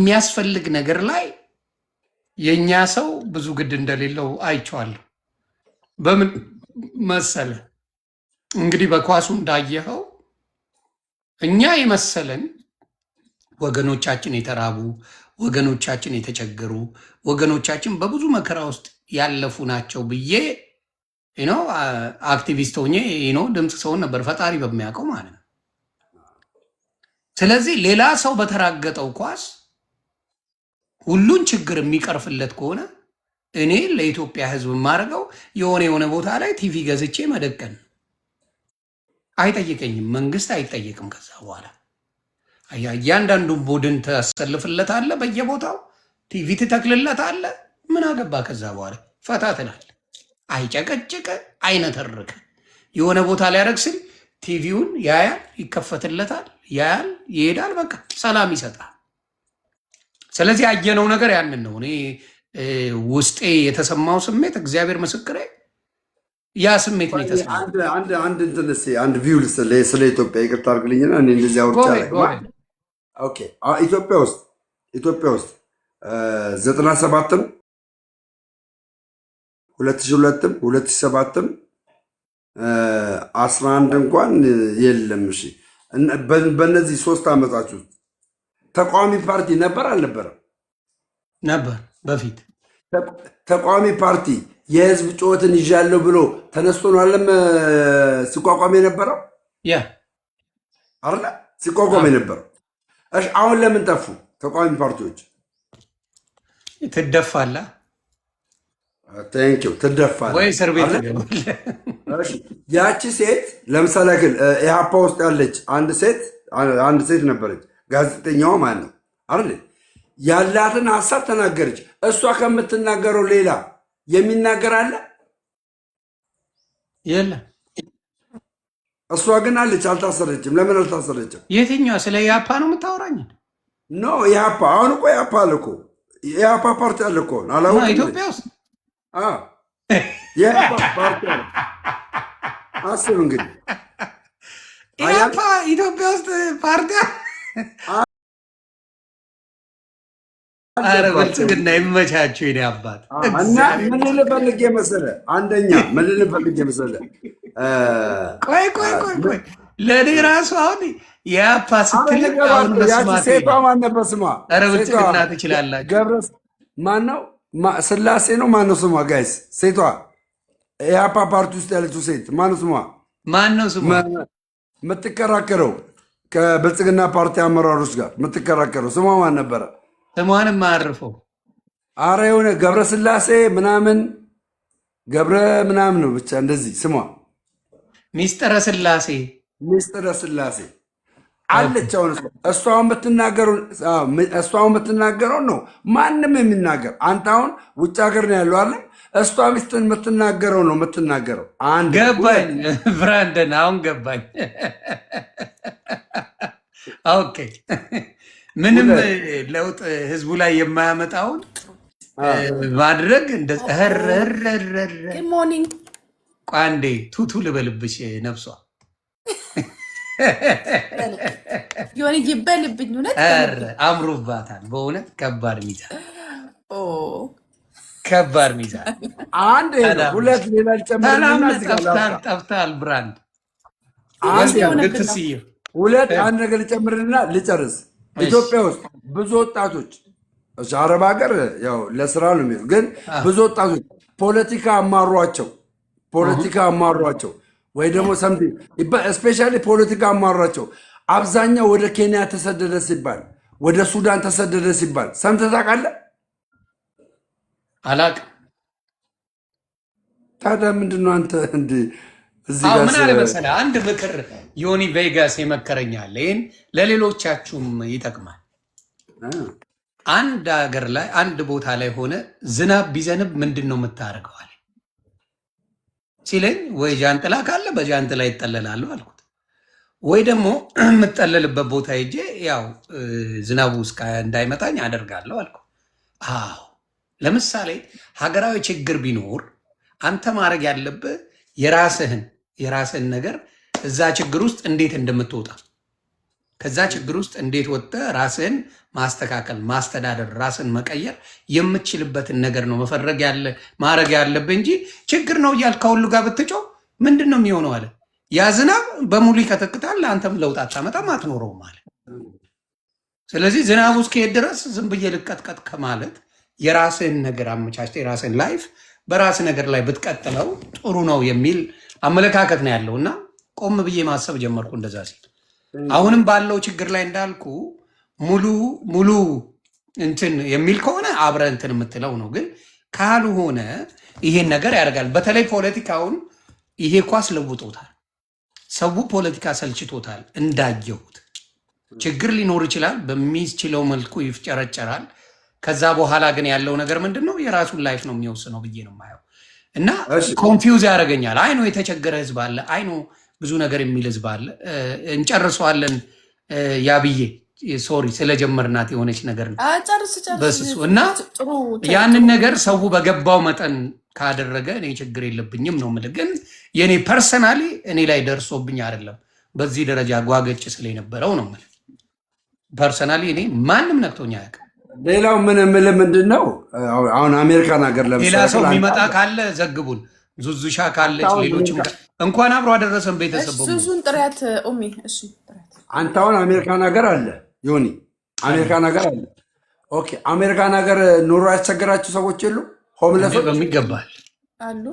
የሚያስፈልግ ነገር ላይ የኛ ሰው ብዙ ግድ እንደሌለው አይቼዋለሁ። በምን መሰለ እንግዲህ በኳሱ እንዳየኸው እኛ የመሰለን ወገኖቻችን የተራቡ ወገኖቻችን የተቸገሩ ወገኖቻችን በብዙ መከራ ውስጥ ያለፉ ናቸው ብዬ አክቲቪስት ሆኜ ድምፅ ሰውን ነበር ፈጣሪ በሚያውቀው ማለት ነው። ስለዚህ ሌላ ሰው በተራገጠው ኳስ ሁሉን ችግር የሚቀርፍለት ከሆነ እኔ ለኢትዮጵያ ሕዝብ የማደርገው የሆነ ቦታ ላይ ቲቪ ገዝቼ መደቀን አይጠይቀኝም። መንግስት አይጠየቅም። ከዛ በኋላ እያንዳንዱን ቡድን ታሰልፍለታለህ፣ በየቦታው ቲቪ ትተክልለታለ። ምን አገባ? ከዛ በኋላ ፈታ ትላለህ። አይጨቀጭቅ፣ አይነተርክ። የሆነ ቦታ ሊያደርግ ሲል ቲቪውን ያያል፣ ይከፈትለታል፣ ያያል፣ ይሄዳል። በቃ ሰላም ይሰጣል። ስለዚህ ያየነው ነገር ያንን ነው። እኔ ውስጤ የተሰማው ስሜት እግዚአብሔር ምስክሬ ያ ስሜት ነው የተሰማው። አንድ ቪው ስለ ኢትዮጵያ ይቅርታ አድርግልኝና እኔ እንደዚህ አውርቻ ኢትዮጵያ ውስጥ 97ም 2002ም 2007ም 11 እንኳን የለም። እሺ በእነዚህ 3 ዓመታት ውስጥ ተቃዋሚ ፓርቲ ነበር አልነበረም? ነበር። በፊት ተቃዋሚ ፓርቲ የህዝብ ጩኸትን ይዣለሁ ብሎ ተነስቶ ነው አለም ሲቋቋም የነበረው አይደል? ሲቋቋም የነበረው። እሺ አሁን ለምን ጠፉ ተቃዋሚ ፓርቲዎች? ትደፋላ ቴንኪው ትደፋላ ወይ እስር ቤት ትገባለህ። ያቺ ሴት ለምሳሌ ግን ኢህአፓ ውስጥ ያለች አንድ ሴት ነበረች፣ ጋዜጠኛዋ ማለት ነው አይደል? ያላትን ሀሳብ ተናገረች። እሷ ከምትናገረው ሌላ የሚናገር አለ የለም። እሷ ግን አለች፣ አልታሰረችም። ለምን አልታሰረችም? የትኛዋ? ስለ ኢህአፓ ነው የምታወራኝ? ኖ ኢህአፓ አሁን እኮ ኢህአፓ አለ እኮ ኢህአፓ ፓርቲ አለ እኮ አላወቅም። ኢትዮጵያ ውስጥ ኢህአፓ ፓርቲ አለ። አስብ እንግዲህ ኢህአፓ ኢትዮጵያ ውስጥ ፓርቲ አረ ብልጽግና ይመቻችሁ የኔ አባት። እና ምን ልፈልግ መሰለህ? አንደኛ ምን ልፈልግ መሰለህ? ቆይ ለእኔ ራሱ አሁን የአፓ ስትልቅ አሁን መስማት ሴቷ ማን ነበር ስሟ? አረ ብልጽግና ትችላላችሁ። ገብረስ ማን ነው? ስላሴ ነው ማን ነው ስሟ? ጋይስ ሴቷ የአፓ ፓርቲ ውስጥ ያለችው ሴት ማን ነው ስሟ? ማን ነው ስሟ? የምትከራከረው ከብልጽግና ፓርቲ አመራሮች ጋር የምትከራከረው ስሟ ማን ነበረ? ስሟንም ማርፈው አረ የሆነ ገብረ ስላሴ ምናምን ገብረ ምናምን ነው ብቻ እንደዚህ ስሟ ሚስጥረ ስላሴ አለች። አሁን እሷን የምትናገረው ነው ማንም የሚናገር። አንተ አሁን ውጭ ሀገር ነው ያለው አለ። እሷ ሚስትን የምትናገረው ነው የምትናገረው። ገባኝ ብራንደን፣ አሁን ገባኝ። ኦኬ ምንም ለውጥ ህዝቡ ላይ የማያመጣውን ማድረግ ቋንዴ ቱቱ ልበልብሽ ነፍሷ የሆነ ይበልብኝ። እውነት አምሮባታል በእውነት ከባድ ሚዛን አንድ ሁለት ሌላ ጠፍታል። ብራንድ ሁለት አንድ ነገር ልጨምርና ልጨርስ። ኢትዮጵያ ውስጥ ብዙ ወጣቶች አረብ ሀገር ያው ለስራ ነው የሚሄዱ፣ ግን ብዙ ወጣቶች ፖለቲካ አማሯቸው ወይ ደግሞ ሰምቲ ስፔሻሊ ፖለቲካ አማሯቸው። አብዛኛው ወደ ኬንያ ተሰደደ ሲባል፣ ወደ ሱዳን ተሰደደ ሲባል ሰምተህ ታውቃለህ? አላውቅም። ታዲያ ምንድን ነው አንተ እንዲህ ምን አለ መሰለህ፣ አንድ ምክር ዮኒ ቬጋስ የመከረኛል። ይህን ለሌሎቻችሁም ይጠቅማል። አንድ ሀገር ላይ አንድ ቦታ ላይ ሆነ ዝናብ ቢዘንብ ምንድን ነው የምታደርገዋል ሲለኝ፣ ወይ ጃንጥላ ካለ በጃንጥላ ይጠለላሉ አልኩት፣ ወይ ደግሞ የምጠለልበት ቦታ ሄጄ ያው ዝናቡ እንዳይመታኝ አደርጋለሁ አልኩ። አዎ ለምሳሌ ሀገራዊ ችግር ቢኖር አንተ ማድረግ ያለብህ የራስህን ነገር እዛ ችግር ውስጥ እንዴት እንደምትወጣ ከዛ ችግር ውስጥ እንዴት ወጥተህ ራስን ማስተካከል፣ ማስተዳደር፣ ራስን መቀየር የምትችልበትን ነገር ነው ማድረግ ያለብህ እንጂ ችግር ነው እያልክ ከሁሉ ጋር ብትጮህ ምንድን ነው የሚሆነው አለ። ያ ዝናብ በሙሉ ይከተክታል፣ አንተም ለውጥ አታመጣም፣ አትኖረውም አለ። ስለዚህ ዝናቡ እስከሄድ ድረስ ዝም ብዬ ልቀጥቀጥ ከማለት የራስህን ነገር አመቻችተህ የራስህን ላይፍ በራስ ነገር ላይ ብትቀጥለው ጥሩ ነው የሚል አመለካከት ነው ያለው እና ቆም ብዬ ማሰብ ጀመርኩ። እንደዛ ሲል አሁንም ባለው ችግር ላይ እንዳልኩ ሙሉ እንትን የሚል ከሆነ አብረ እንትን የምትለው ነው። ግን ካልሆነ ይሄን ነገር ያደርጋል። በተለይ ፖለቲካውን ይሄ ኳስ ለውጦታል። ሰው ፖለቲካ ሰልችቶታል። እንዳየሁት ችግር ሊኖር ይችላል፣ በሚችለው መልኩ ይፍጨረጨራል። ከዛ በኋላ ግን ያለው ነገር ምንድን ነው? የራሱን ላይፍ ነው የሚወስነው ብዬ ነው የማየው እና ኮንፊውዝ ያደርገኛል። አይኖ የተቸገረ ህዝብ አለ፣ አይኖ ብዙ ነገር የሚል ህዝብ አለ። እንጨርሰዋለን ያብዬ ሶሪ ስለጀመርናት የሆነች ነገር ነው በስሱ እና ያንን ነገር ሰው በገባው መጠን ካደረገ እኔ ችግር የለብኝም ነው የምልህ። ግን የኔ ፐርሰናሊ እኔ ላይ ደርሶብኝ አይደለም በዚህ ደረጃ ጓገጭ ስለነበረው ነው የምልህ። ፐርሰናሊ እኔ ማንም ነክቶኝ አያውቅም። ሌላው ምን የምልህ ምንድን ነው አሁን አሜሪካን ሀገር ለምሳሌ ሌላ ሰው የሚመጣ ካለ ዘግቡን። ዙዙሻ ካለች ሌሎችም እንኳን አብሮ አደረሰን ቤተሰብ ዙዙን ጥሪያት ኦሚ። እሺ አንተ አሁን አሜሪካን ሀገር አለ ዮኒ፣ አሜሪካን ሀገር አለ። ኦኬ አሜሪካን ሀገር ኑሮ ያስቸገራቸው ሰዎች የሉ? ሆምለሶች በሚገባል አሉ።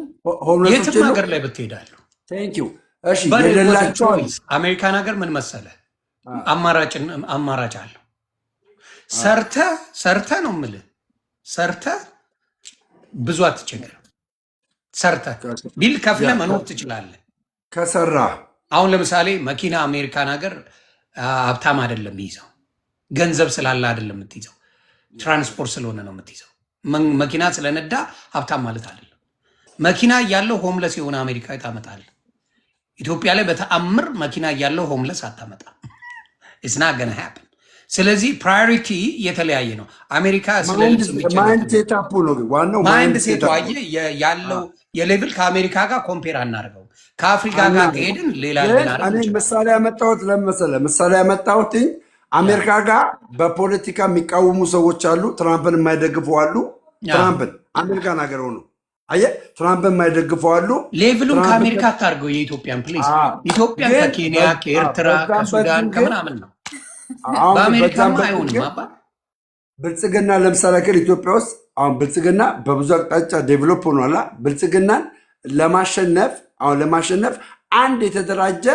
የትም ሀገር ላይ ብትሄዳሉ። ቴንክ ዩ። እሺ የሌላቸው አሜሪካን ሀገር ምን መሰለ አማራጭ አለው። ሰርተ ነው የምልህ። ሰርተ ብዙ አትቸገርም። ሰርተ ቢል ከፍለ መኖር ትችላለህ ከሰራ። አሁን ለምሳሌ መኪና አሜሪካን ሀገር ሀብታም አይደለም የሚይዘው፣ ገንዘብ ስላለ አይደለም የምትይዘው፣ ትራንስፖርት ስለሆነ ነው የምትይዘው። መኪና ስለነዳ ሀብታም ማለት አይደለም። መኪና እያለው ሆምለስ የሆነ አሜሪካዊ ታመጣለህ። ኢትዮጵያ ላይ በተአምር መኪና እያለው ሆምለስ አታመጣም። ኢትስ ናት ገና ሃፕን። ስለዚህ ፕራዮሪቲ የተለያየ ነው። አሜሪካ ማይንድ ሴታፑ ነው ዋናው። ማይንድ ሴቱ ያለው የሌቭል ከአሜሪካ ጋር ኮምፔር አናደርገው። ከአፍሪካ ጋር ከሄድን ሌላ ምሳሌ ያመጣሁት ለመሰለህ ምሳሌ ያመጣሁት አሜሪካ ጋር በፖለቲካ የሚቃወሙ ሰዎች አሉ፣ ትራምፕን የማይደግፉ አሉ። ትራምፕን አሜሪካን ሀገር ሆኑ አየህ፣ ትራምፕን የማይደግፉ አሉ። ሌቭሉን ከአሜሪካ አታርገው። የኢትዮጵያን ፕሊዝ፣ ኢትዮጵያን ከኬንያ ከኤርትራ ከሱዳን ከምናምን ነው። በአሜሪካማ አይሆንም። ብልጽግና ለምሳሌ ኢትዮጵያ ውስጥ አሁን ብልጽግና በብዙ አቅጣጫ ዴቨሎፕ ሆኗላ። ብልጽግናን ለማሸነፍ አንድ የተደራጀ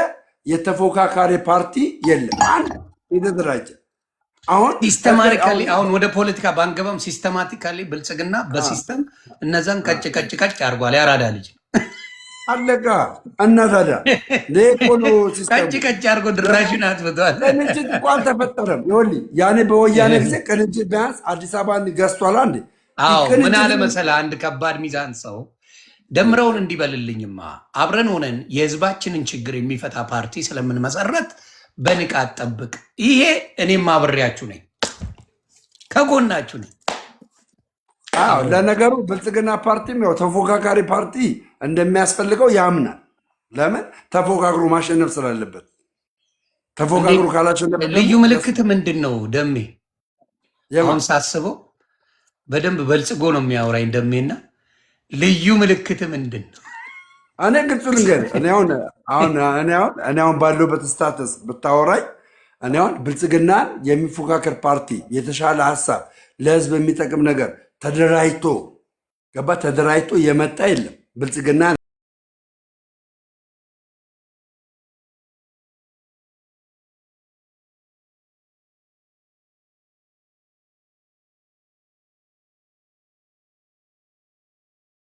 የተፎካካሪ ፓርቲ የለም። አንድ የተደራጀ አሁን ሲስተማቲካሊ አሁን ወደ ፖለቲካ ባንገባም ሲስተማቲካሊ ብልጽግና በሲስተም እነዛን ቀጭ አድርጓል። ያራዳ ልጅ አለቃ እና ታዲያ ለኢኮኖ ሲስተም ቀጭ አድርጎ ድራሽን አትብቷል። ቅንጅት እንኳን አልተፈጠረም። ይኸውልህ ያኔ በወያኔ ጊዜ ቅንጅት ቢያንስ አዲስ አበባን ገዝቷል። አንዴ ምን አለ መሰለህ አንድ ከባድ ሚዛን ሰው ደምረውን እንዲበልልኝማ አብረን ሆነን የህዝባችንን ችግር የሚፈታ ፓርቲ ስለምንመሰረት በንቃት ጠብቅ። ይሄ እኔም አብሬያችሁ ነኝ፣ ከጎናችሁ ነኝ። ለነገሩ ብልጽግና ፓርቲም ያው ተፎካካሪ ፓርቲ እንደሚያስፈልገው ያምናል። ለምን ተፎካክሮ ማሸነፍ ስላለበት። ተፎካክሮ ካላሸነፈ ልዩ ምልክት ምንድን ነው? ደሜ አሁን ሳስበው በደንብ በልጽጎ ነው የሚያወራኝ ደሜና ልዩ ምልክት ምንድን ነው? እኔ ግልጹ ልንገርህ፣ እኔ አሁን ባለሁበት ስታተስ ብታወራኝ እኔ አሁን ብልጽግናን የሚፎካከር ፓርቲ የተሻለ ሀሳብ ለህዝብ የሚጠቅም ነገር ተደራጅቶ የመጣ የለም። ብልጽግና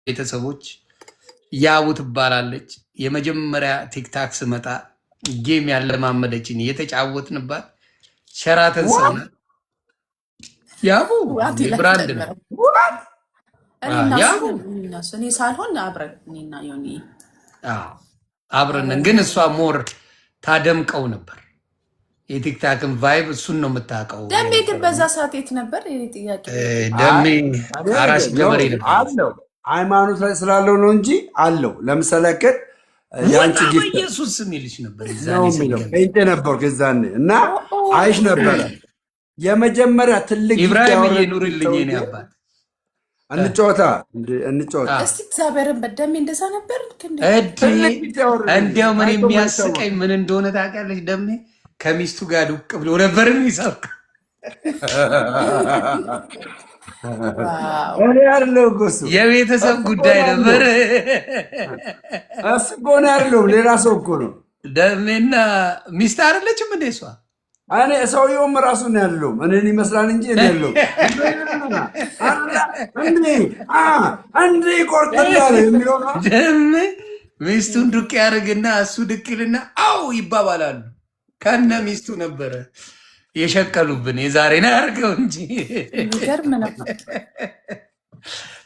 ቤተሰቦች ያቡ ትባላለች። የመጀመሪያ ቲክታክ ስመጣ ጌም ያለማመደችን የተጫወትንባት ሸራተን ሰው ናት። ያቡ ብራንድ ነው። እኔ ሳልሆን አብረን ግን እሷ ሞር ታደምቀው ነበር የቲክታክን ቫይብ። እሱን ነው የምታውቀው። ደሜ ግን በዛ ሰዓት የት ነበር? ጥያቄ ደሜ አራሽ ገበሬ ነበር። ሃይማኖት ላይ ስላለው ነው እንጂ አለው። ለምሳሌ ያክል የአንቺ ጊፍት በኢየሱስ ስም ይልሽ ነበር ነው ዛኔ የሚለው ሲገባ ጴንጤ ነበርኩ የዛኔ እና አይሽ ነበረ የመጀመሪያ ትልቅ ጊፍት ኢብራሂም ያወረድኩት እየኑርልኝ ሰውዬ። የኔ አባት እንጫወታ እንጫወታ እስቲ እግዚአብሔርን በደሜ እንደዛ ነበር እንዴ? ትልቅ ጊፍት ያወረድኩት እንዲያው ምን አይቶ የሚያስቀኝ ምን እንደሆነ ታውቂያለሽ? ደሜ ከሚስቱ ጋር ዱቅ ብሎ ነበር የሚሰብክ። ዋው እኔ አይደለሁ እኮ እሱ የቤተሰብ ጉዳይ ነበር። እሱ እኮ እኔ አይደለሁም ሌላ ሰው እኮ ነው። ደሜና ሚስት አይደለችም እንዴ እሷ? እኔ ሰውየውም ራሱ ነው ያለውም እኔን ይመስላል እንጂ እኔ ያለው እንዴ ቆርጠላል የሚለው ነው። ደሜ ሚስቱን ዱቅ ያደርግና እሱ ድቅ ይልና አው ይባባላሉ። ከነ ሚስቱ ነበረ የሸቀሉብን። የዛሬን አያርገው እንጂ የሚገርም ነው።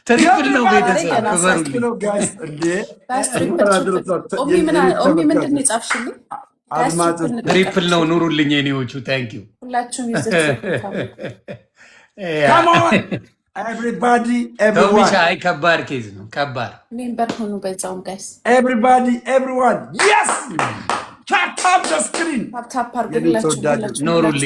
ትሪፕል ነው። ቤተሰብ ክበሩልኝ። ኦሚ ምንድን ነው የጻፍሽልኝ? አድማጮች ትሪፕል ነው። ኑሩልኝ የኔዎቹ። ታንኪዩ ሁላችሁም ኤቭሪባዲ ቶሚሻ። አይ ከባድ ኬዝ ነው። ከባድ ሜምበር ሆኑ በዛውም ጋይስ ኤቭሪባዲ ኤቭሪዋን የስ ታፕ ታፕ ዘ ስክሪን ታፕ ታፕ አድርጉላችሁ። ኑሩልኝ።